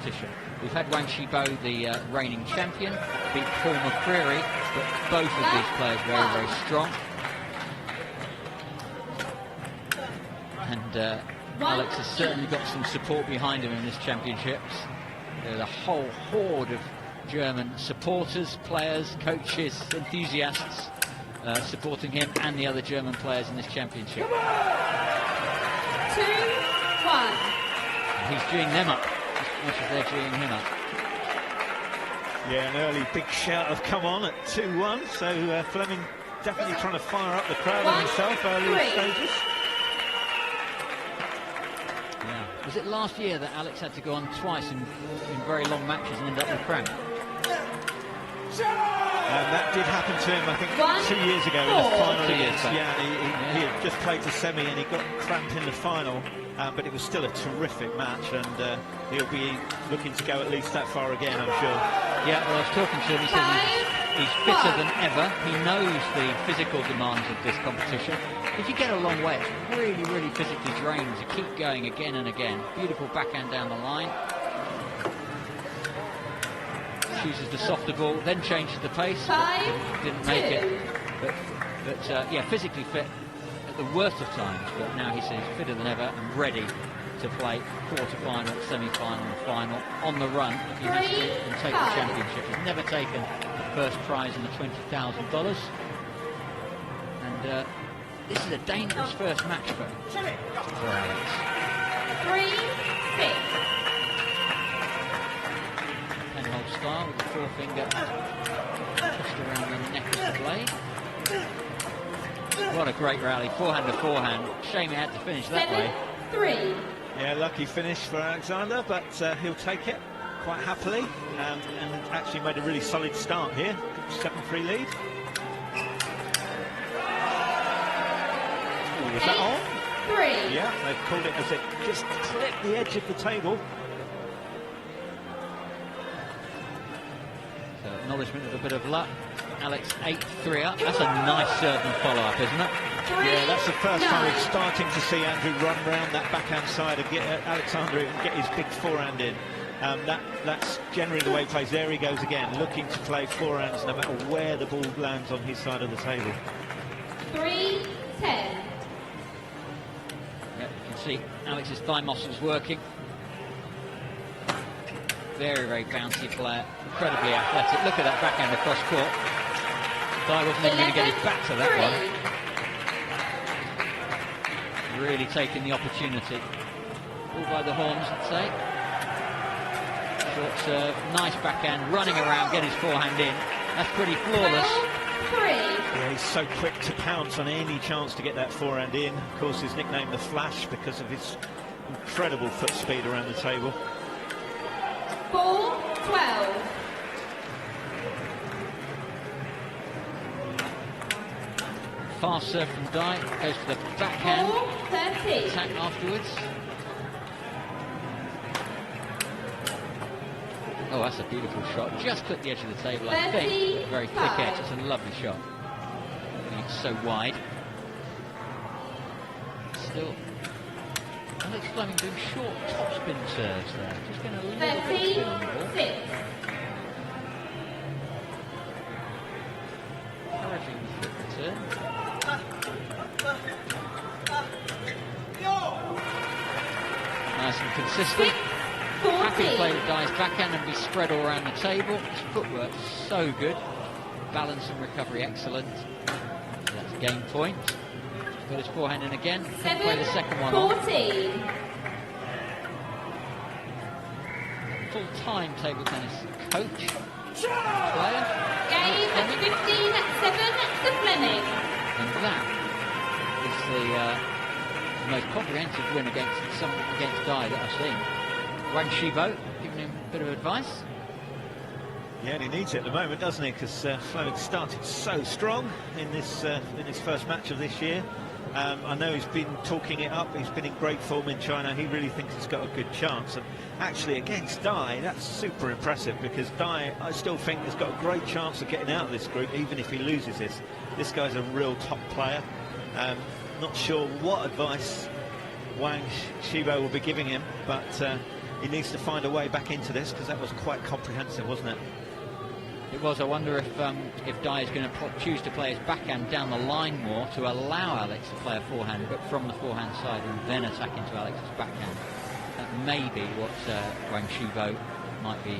competition. We've had Wang Shibo, the reigning champion, beat Paul McCreary, but both of these players very, very strong. And Alex has certainly got some support behind him in this championships. There's a whole horde of German supporters, players, coaches, enthusiasts supporting him and the other German players in this championship. 2-1. He's geeing them up as much as they're geeing him up. Yeah, an early big shout of come on at 2-1, so Flemming definitely trying to fire up the crowd on himself early stages. Yeah. Was it last year that Alex had to go on twice in very long matches and end up with cramp? And that did happen to him, I think, 2 years ago in the final. 2 years back. Yeah, he had just played the semi and he got cramp in the final, but it was still a terrific match, and he'll be looking to go at least that far again, I'm sure. Yeah, well, I was talking to him, he said he's fitter than ever. He knows the physical demands of this competition. If you get a long way, it's really, really physically draining to keep going again and again. Beautiful backhand down the line. Chooses the softer ball, then changes the pace. Didn't make it. But yeah, physically fit at the worst of times. But now he says fitter than ever and ready to play quarter-final, semi-final and final on the run if he has to and take the championship. He's never taken the first prize in the $20,000. And this is a dangerous first match for Alex. 3-6. Penhold style with the forefinger pushed around the neck of the blade. What a great rally, forehand to forehand. Shame he had to finish that way. 7-3. Yeah, lucky finish for Alexander, but he'll take it quite happily, and actually made a really solid start here. 7-3 lead. Ooh, was that on? 3. Yeah, they've called it as it just clipped the edge of the table. Acknowledgement of a bit of luck. Alex 8-3 up. That's a nice serve and follow-up, isn't it? Yeah, that's the first time we're starting to see Andrew run round that backhand side and get Alexander and get his big forehand in. That's generally the way he plays. There he goes again, looking to play forehands no matter where the ball lands on his side of the table. 3-10. Yeah, you can see Alex's thigh muscles working. Very, very bouncy player, incredibly athletic. Look at that backhand across court. Guy wasn't even going to get his back to that one. Really taking the opportunity. All by the horns, I'd say. Short serve, nice backhand, running around, get his forehand in. That's pretty flawless. 3. Yeah, he's so quick to pounce on any chance to get that forehand in. Of course, he's nicknamed the Flash because of his incredible foot speed around the table. 4-12. Fast serve from Dai, goes for the backhand. 4-13. Attack afterwards. Oh, that's a beautiful shot. Just clipped the edge of the table, I think. Very thick edge. It's a lovely shot. I think it's so wide. Still, Alex Flemming doing short topspin serves there. Just getting a little bit spin on the ball. 13-6. Encouraging the flip return. Nice and consistent. Happy to play with Dai's backhand and be spread all around the table. His footwork so good. Balance and recovery excellent. So that's a game point. Got his forehand in again. Can't play the second one on. 14. Full-time table tennis coach. Player. Game at 15-7 to Flemming. And that is the most comprehensive win against Dai that I've seen. Wang Shibo giving him a bit of advice. Yeah, and he needs it at the moment, doesn't he? Because Flemming started so strong in his first match of this year. I know he's been talking it up. He's been in great form in China. He really thinks he's got a good chance. And actually, against Dai, that's super impressive, because Dai, I still think, has got a great chance of getting out of this group, even if he loses this. This guy's a real top player. Not sure what advice Wang Shibo will be giving him, but he needs to find a way back into this, because that was quite comprehensive, wasn't it? It was. I wonder if Dai is going to choose to play his backhand down the line more to allow Alex to play a forehand, but from the forehand side, and then attack into Alex's backhand. That may be what Wang Shibo might be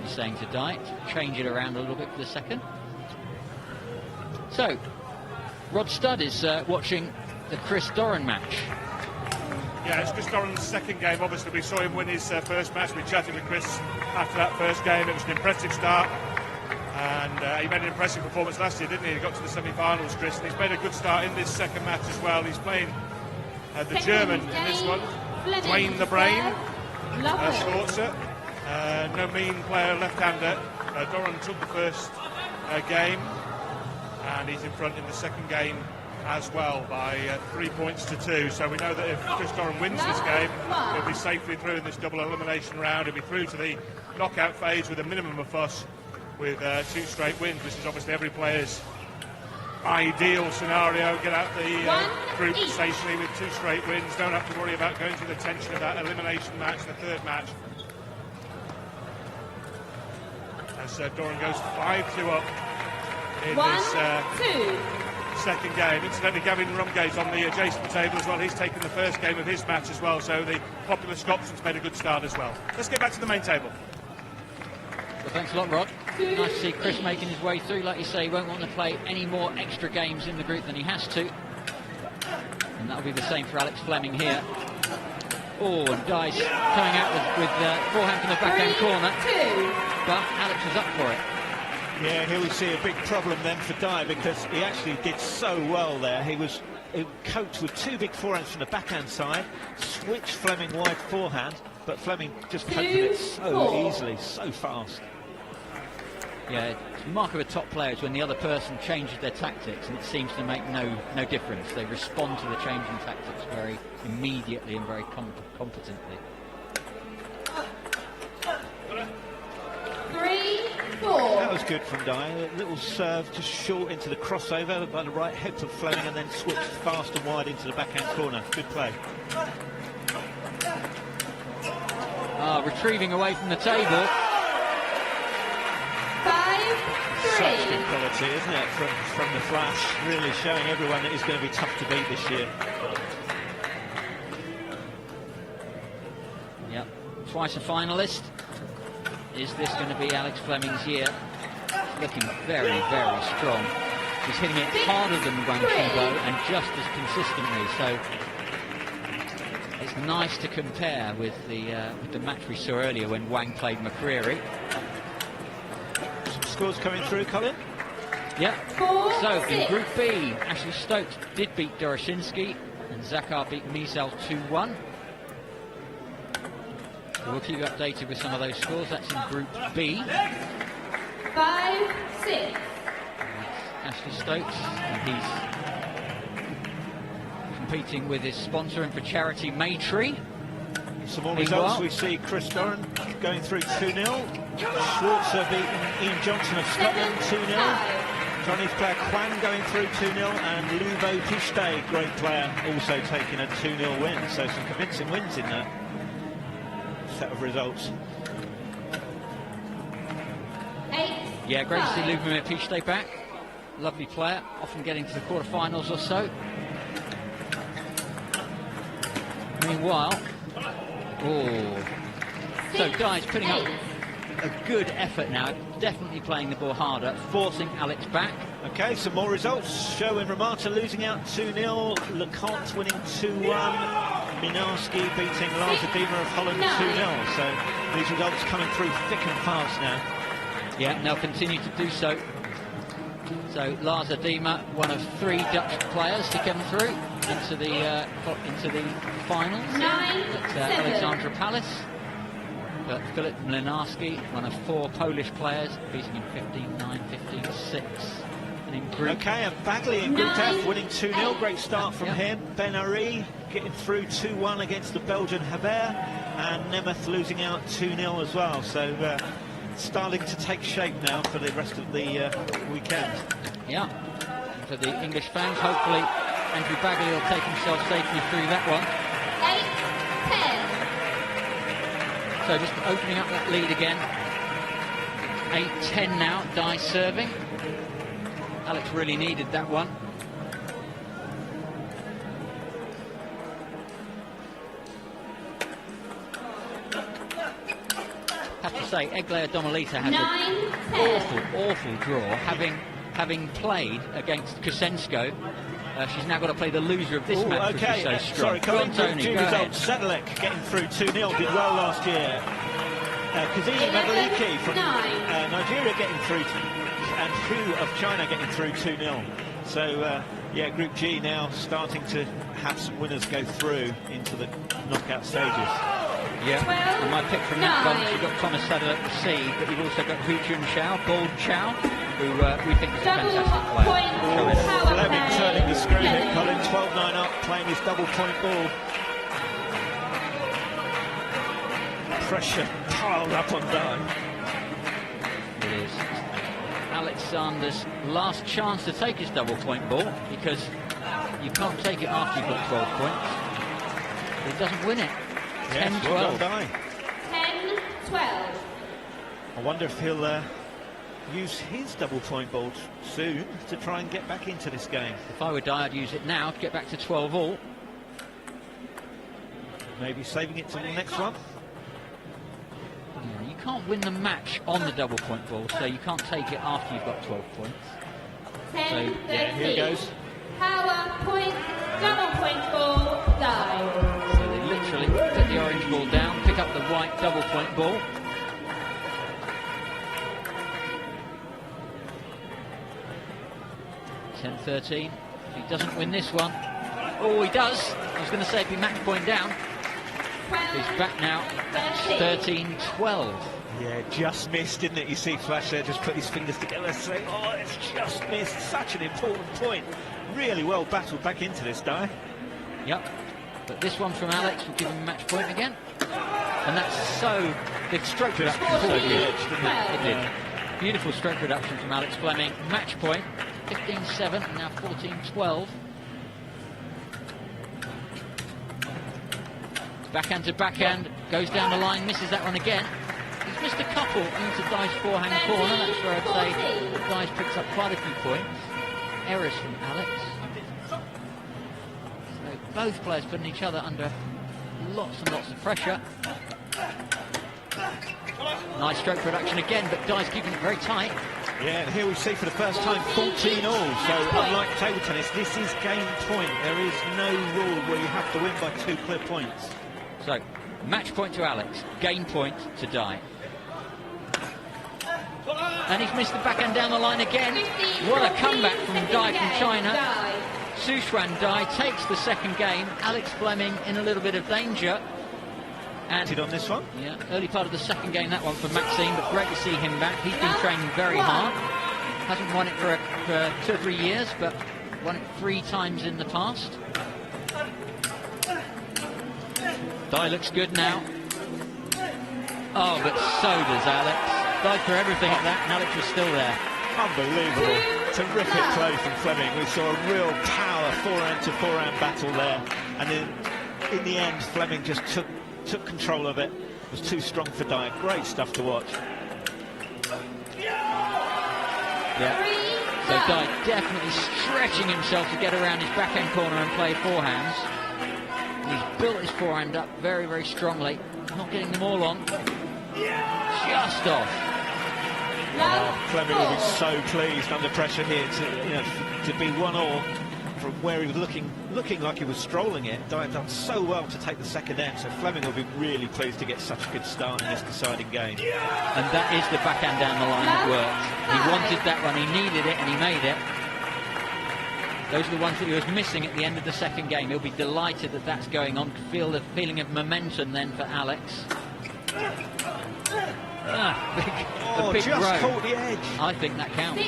saying to Dai, to change it around a little bit for the second. So, Rod Studd is watching the Chris Doran match. Yeah, it's Chris Doran's second game. Obviously, we saw him win his first match. We chatted with Chris after that first game. It was an impressive start. And he made an impressive performance last year, didn't he? He got to the semi-finals, Chris, and he's made a good start in this second match as well. He's playing the German in this one, Dwayne the Brain, Schwarzer. No mean player, left-hander. Doran took the first game, and he's in front in the second game as well by 3 points to 2. So we know that if Chris Doran wins this game, he'll be safely through in this double elimination round. He'll be through to the knockout phase with a minimum of fuss, with 2 straight wins, which is obviously every player's ideal scenario. Get out the group safely with 2 straight wins. Don't have to worry about going through the tension of that elimination match, the third match. As Doran goes 5-2 up in this second game. Incidentally, Gavin Rumgate's on the adjacent table as well. He's taken the first game of his match as well, so the popular Scotsman's made a good start as well. Let's get back to the main table. Well, thanks a lot, Rod. Nice to see Chris making his way through. Like you say, he won't want to play any more extra games in the group than he has to. And that'll be the same for Alex Flemming here. Oh, and Dai's coming out with forehand from the backhand corner. But Alex was up for it. Yeah, here we see a big problem then for Dai, because he actually did so well there. He coped with 2 big forehands from the backhand side, switched Flemming wide forehand, but Flemming just coped with it so easily, so fast. Yeah, it's the mark of a top player is when the other person changes their tactics, and it seems to make no difference. They respond to the change in tactics very immediately and very competently. 3-4. That was good from Dai. A little serve just short into the crossover by the right hip of Flemming, and then switched fast and wide into the backhand corner. Good play. Retrieving away from the table. 5-3. Such good quality, isn't it, from the flash? Really showing everyone that he's going to be tough to beat this year. Yep, twice a finalist. Is this going to be Alex Flemming's year? Looking very, very strong. He's hitting it harder than Wang Shibo and just as consistently. So it's nice to compare with the match we saw earlier when Wang played McCreary. Some scores coming through, Colin? Yep. So in Group B, Ashley Stokes did beat Doroshinsky, and Zakar beat Mizel 2-1. So we'll keep you updated with some of those scores. That's in Group B. 5-6. Ashley Stokes, and he's competing with his sponsor and for charity Maytree. Some more results. We see Chris Doran going through 2-0. Schwarzer beating Ian Johnson of Scotland 2-0. Chinese player Kwang going through 2-0, and Lubo Pishte, great player, also taking a 2-0 win. So some convincing wins in that set of results. 8. Yeah, great to see Lubomir Pishte back. Lovely player, often getting to the quarterfinals or so. Meanwhile, so Dai's putting up a good effort now, definitely playing the ball harder, forcing Alex back. Okay, some more results. Show in Ramata losing out 2-0, Leconte winning 2-1, Minarski beating Lars Adema of Holland 2-0. So these results coming through thick and fast now. Yeah, and they'll continue to do so. So Lars Adema, one of 3 Dutch players to come through into the finals at Alexandra Palace. But Filip Mlynarski, one of 4 Polish players, beating him 15-9, 15-6. And in Group Okay, and Bagley in Group F winning 2-0. Great start from him. Ben Ari getting through 2-1 against the Belgian Haber, and Nemeth losing out 2-0 as well. So starting to take shape now for the rest of the weekend. Yeah, and for the English fans, hopefully Andrew Bagley will take himself safely through that one. So just opening up that lead again. 8-10 now, Dai serving. Alex really needed that one. Have to say, Eglea Domelita has an awful draw, having played against Kosensko. She's now got to play the loser of this match, which is so strong. Sorry, coming through Sedalek getting through 2-0, did well last year. Kazini Magaliki from Nigeria getting through, and Hu of China getting through 2-0. So, yeah, Group G now starting to have some winners go through into the knockout stages. Yeah, and my pick from that bunch, you've got Thomas Sadler at the C, but you've also got Hu Jun Chao, Bald Chow, who we think is a fantastic player. Flemming turning the screw here, Colin, 12-9 up, playing his double-point ball. Pressure piled up on Dai. It is Alexander's last chance to take his double-point ball, because you can't take it after you've got 12 points. He doesn't win it. 10-12. Well done, 10-12. I wonder if he'll use his double-point ball soon to try and get back into this game. If I were Dai, I'd use it now to get back to 12 all. Maybe saving it to the next one. Yeah, you can't win the match on the double-point ball, so you can't take it after you've got 12 points. 10-13. Yeah, here it goes. Power point, double-point ball, Dai. So they literally put the orange ball down, pick up the white double-point ball. (10-13). If he doesn't win this one, oh, he does. I was going to say it'd be match point down. He's back now. That's 13-12. Yeah, just missed, didn't it? You see Flash there just put his fingers together saying, oh, it's just missed. Such an important point. Really well battled back into this, Dai. Yep. But this one from Alex will give him a match point again. And that's so... The stroke reduction was so good, didn't it? It did. Beautiful stroke reduction from Alex Flemming. Match point. 15-7 and now 14-12. Backhand to backhand, goes down the line, misses that one again. He's missed a couple into Dai's forehand corner. That's where I'd say Dai's picks up quite a few points. Errors from Alex. So both players putting each other under lots and lots of pressure. Nice stroke production again, but Dai's keeping it very tight. Yeah, and here we see for the first time 14 all. So unlike table tennis, this is game point. There is no rule where you have to win by 2 clear points. So, match point to Alex, game point to Dai. And he's missed the backhand down the line again. What a comeback from Dai from China. Suchuan Dai takes the second game. Alex Flemming in a little bit of danger. And on this one? Yeah, early part of the second game, that one for Maxime, but great to see him back. He's been training very hard. Hasn't won it for 2 or 3 years, but won it 3 times in the past. Dai looks good now. Oh, but so does Alex. Dai for everything at that, and Alex was still there. Unbelievable. Terrific play from Flemming. We saw a real power forehand to forehand battle there. And then in the end, Flemming just took control of it. It was too strong for Dai. Great stuff to watch. Yeah. So Dai definitely stretching himself to get around his backhand corner and play forehands. He's built his forehand up very, very strongly. Not getting them all on. Just off. Oh, Flemming will be so pleased under pressure here to be 1-all from where he was looking like he was strolling it. Dai had done so well to take the second end, so Flemming will be really pleased to get such a good start in this deciding game. And that is the backhand down the line that worked. He wanted that one, he needed it, and he made it. Those are the ones that he was missing at the end of the second game. He'll be delighted that that's going on. Feel the feeling of momentum then for Alex. Big just row. caught the edge. I think that counts.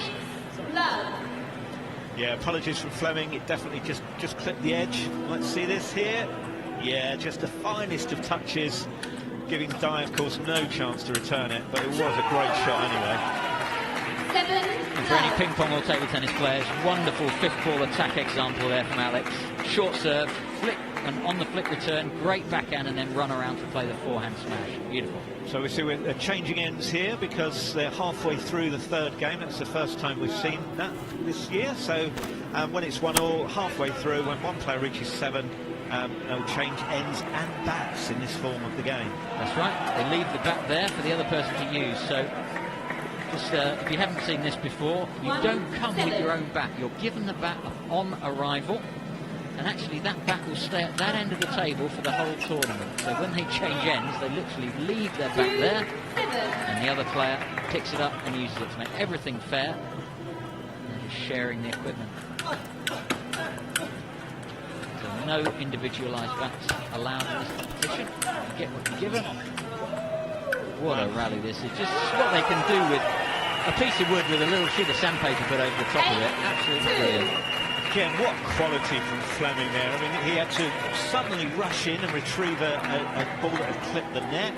Yeah, apologies from Flemming. It definitely just clipped the edge. Let's see this here. Yeah, just the finest of touches, giving Dai, of course, no chance to return it, but it was a great shot anyway. And for any ping pong or table tennis players, wonderful 5th ball attack example there from Alex. Short serve, flick, and on the flick return, great backhand, and then run around to play the forehand smash. Beautiful. So we see we're changing ends here because they're halfway through the third game. That's the first time we've seen that this year. So when it's 1-1, halfway through, when one player reaches 7, they'll change ends and bats in this form of the game. That's right. They leave the bat there for the other person to use. So just, if you haven't seen this before, you don't come with your own bat. You're given the bat on arrival. And actually that bat will stay at that end of the table for the whole tournament. So when they change ends, they literally leave their bat there, and the other player picks it up and uses it to make everything fair. And they're just sharing the equipment. So no individualised bats allowed in this competition. You get what you're given. What a rally this is. Just what they can do with a piece of wood with a little sheet of sandpaper put over the top of it. Absolutely brilliant. Again, what quality from Flemming there. I mean, he had to suddenly rush in and retrieve a ball that had clipped the net.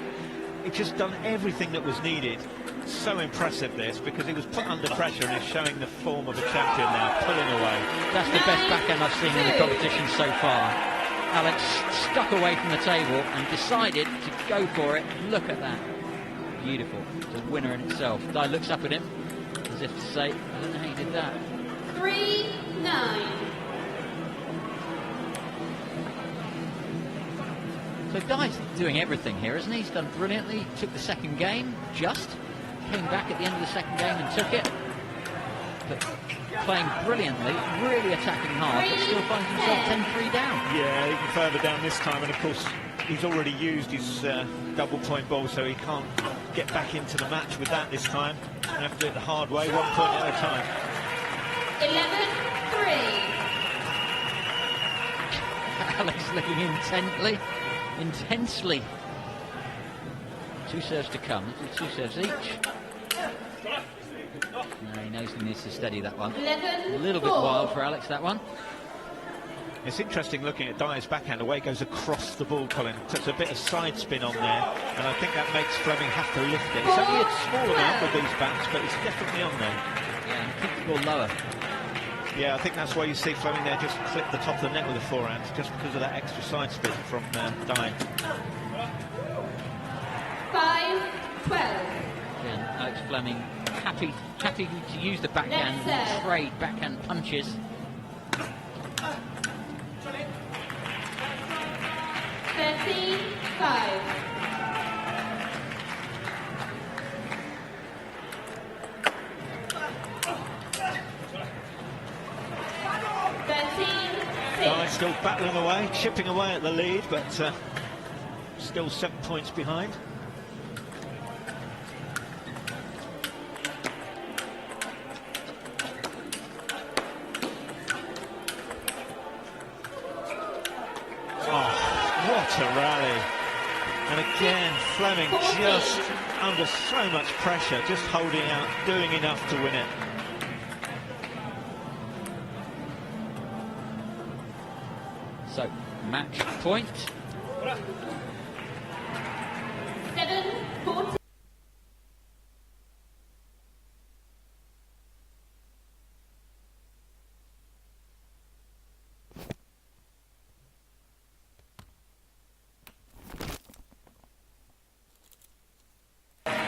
He'd just done everything that was needed. So impressive this, because he was put under pressure and is showing the form of a champion now, pulling away. That's the best backhand I've seen in the competition so far. Alex stuck away from the table and decided to go for it. Look at that. Beautiful. It's a winner in itself. Guy looks up at him as if to say, I don't know how you did that. 3-9. So Guy's doing everything here, isn't he? He's done brilliantly. Took the second game, came back at the end of the second game and took it. But playing brilliantly, really attacking hard, but still finds himself 10-3 down. Yeah, even further down this time, and of course he's already used his double point ball, so he can't get back into the match with that this time. He's going to have to do it the hard way, 1 point at a time. 11-3. Alex looking intensely. 2 serves to come. 2 serves each. No, he knows he needs to steady that one. 11-4. A little bit wild for Alex, that one. It's interesting looking at Dyer's backhand, the way it goes across the ball, Colin. Puts a bit of side spin on there, and I think that makes Flemming have to lift it. It's only a small amount with these bats, but it's definitely on there. Yeah, and keep the ball lower. Yeah, I think that's why you see Flemming there just clip the top of the net with a forehand, just because of that extra side spin from Dyer. 5-12. Again, Alex Flemming happy to use the backhand and trade backhand punches. 13-5. Dyer still battling away, chipping away at the lead, but still 7 points behind. What a rally. And again, Flemming just under so much pressure, just holding out, doing enough to win it. So, match point. 7-14.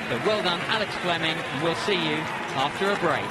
So well done, Alex Flemming, and we'll see you after a break.